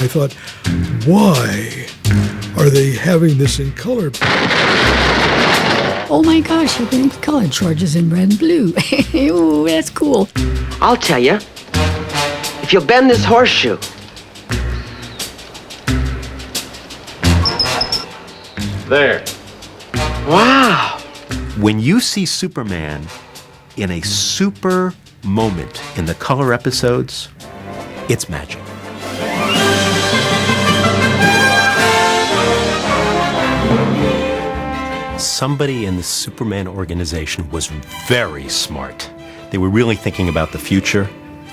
I thought, why are they having this in color? Oh my gosh, you're getting color charges in red and blue. Ooh, that's cool. I'll tell you. If you bend this horseshoe. There. Wow. When you see Superman in a super moment in the color episodes, it's magic. Somebody in the Superman organization was very smart. They were really thinking about the future.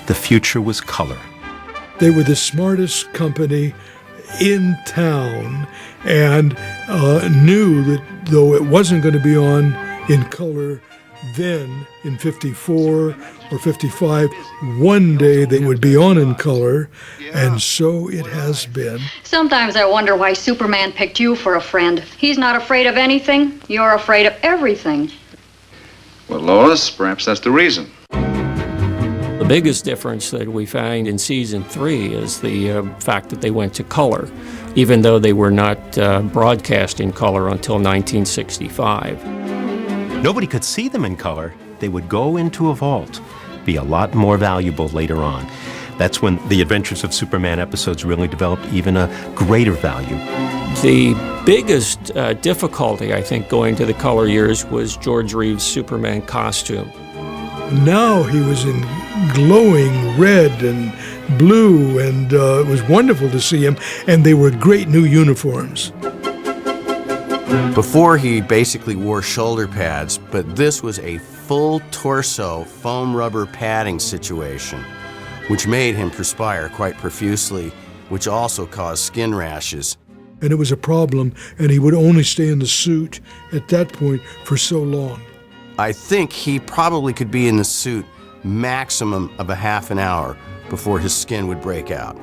The future was color. They were the smartest company in town and knew that though it wasn't going to be on in color then in 54 or 55, one day they would be on in color, and so it has been. Sometimes I wonder why Superman picked you for a friend. He's not afraid of anything. You're afraid of everything. Well, Lois, perhaps that's the reason. The biggest difference that we find in season 3 is the fact that they went to color, even though they were not broadcast in color until 1965. Nobody could see them in color. They would go into a vault, be a lot more valuable later on. That's when the Adventures of Superman episodes really developed even a greater value. The biggest difficulty, I think, going to the color years was George Reeves' Superman costume. Now he was in glowing red and blue, and it was wonderful to see him, and they were great new uniforms. Before, he basically wore shoulder pads, but this was a full torso foam rubber padding situation, which made him perspire quite profusely, which also caused skin rashes. And it was a problem, and he would only stay in the suit at that point for so long. I think he probably could be in the suit maximum of a half an hour before his skin would break out.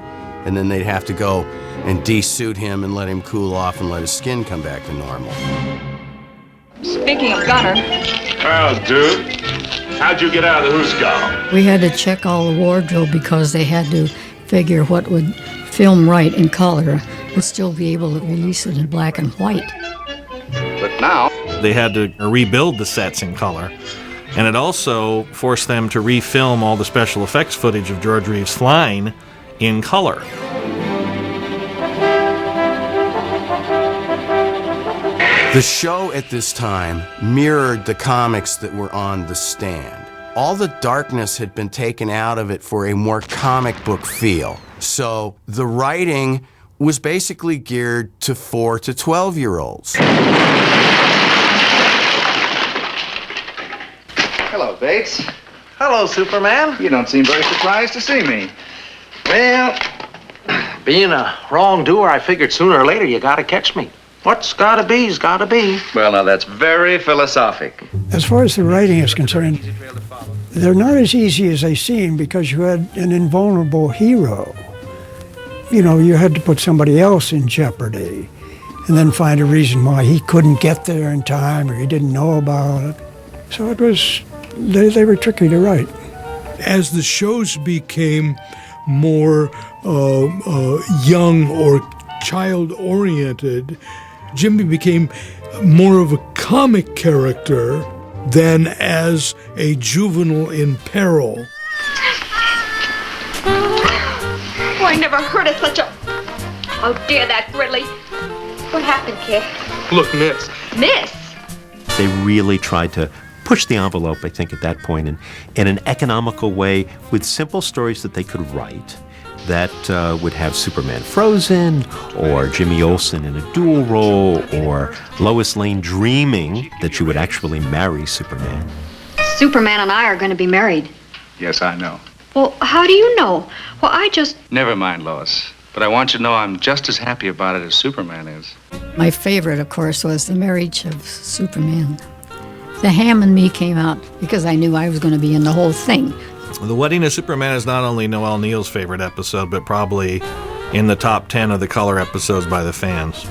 And then they'd have to go and de-suit him and let him cool off and let his skin come back to normal. Speaking of Gunner. Well, dude, how'd you get out of the hoosgow? We had to check all the wardrobe because they had to figure what would film right in color but still be able to release it in black and white. But now they had to rebuild the sets in color, and it also forced them to refilm all the special effects footage of George Reeves flying in color. The show at this time mirrored the comics that were on the stand. All the darkness had been taken out of it for a more comic book feel. So the writing was basically geared to 4 to 12-year-olds. hello, Bates. Hello, Superman. You don't seem very surprised to see me. Well, being a wrongdoer, I figured sooner or later you gotta catch me. What's gotta be's gotta be. Well, now that's very philosophic. As far as the writing is concerned, they're not as easy as they seem because you had an invulnerable hero. You know, you had to put somebody else in jeopardy and then find a reason why he couldn't get there in time or he didn't know about it. So it was, they were tricky to write. As the shows became more young or child-oriented, Jimmy became more of a comic character than as a juvenile in peril. Oh, I never heard of such a... Oh, dear, that Gridley. What happened, kid? Look, Miss. Miss? They really tried to push the envelope, I think, at that point in an economical way with simple stories that they could write that would have Superman frozen, or Jimmy Olsen in a dual role, or Lois Lane dreaming that she would actually marry Superman. Superman and I are going to be married. Yes, I know. Well, how do you know? Well, I just... Never mind, Lois. But I want you to know I'm just as happy about it as Superman is. My favorite, of course, was the marriage of Superman. The Ham and Me came out because I knew I was going to be in the whole thing. The Wedding of Superman is not only Noel Neill's favorite episode, but probably in the top 10 of the color episodes by the fans.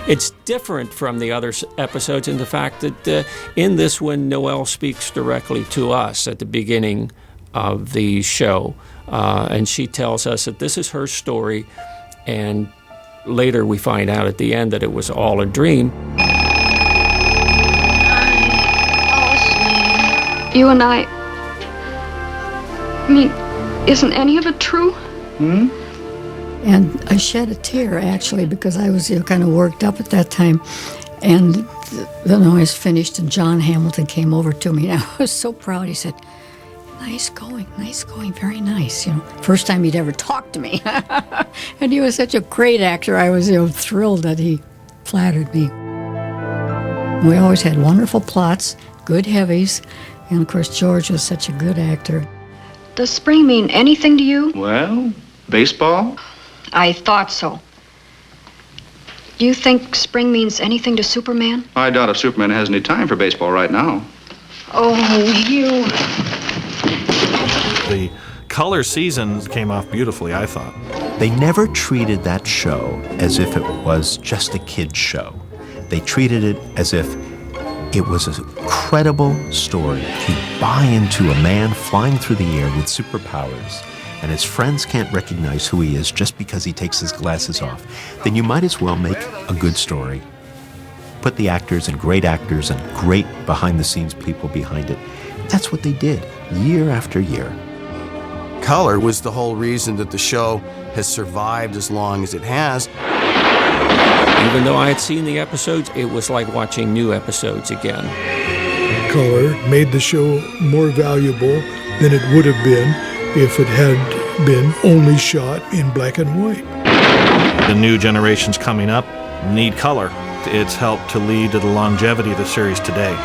It's different from the other episodes in the fact that in this one, Noel speaks directly to us at the beginning of the show. And she tells us that this is her story, And later we find out at the end that it was all a dream. You and I mean, isn't any of it true? And I shed a tear, actually, because I was kind of worked up at that time. And then I was finished, and John Hamilton came over to me, and I was so proud. He said, nice going, very nice. First time he'd ever talked to me. And he was such a great actor. I was thrilled that he flattered me. We always had wonderful plots, good heavies, and of course George was such a good actor. Does spring mean anything to you? Well, baseball? I thought so. Do you think spring means anything to Superman? I doubt if Superman has any time for baseball right now. Oh, you. The color season came off beautifully, I thought. They never treated that show as if it was just a kid's show. They treated it as if it was a credible story. You buy into a man flying through the air with superpowers, and his friends can't recognize who he is just because he takes his glasses off. Then you might as well make a good story. Put the actors and great behind-the-scenes people behind it. That's what they did, year after year. Color was the whole reason that the show has survived as long as it has. Even though I had seen the episodes, it was like watching new episodes again. Color made the show more valuable than it would have been if it had been only shot in black and white. The new generations coming up need color. It's helped to lead to the longevity of the series today.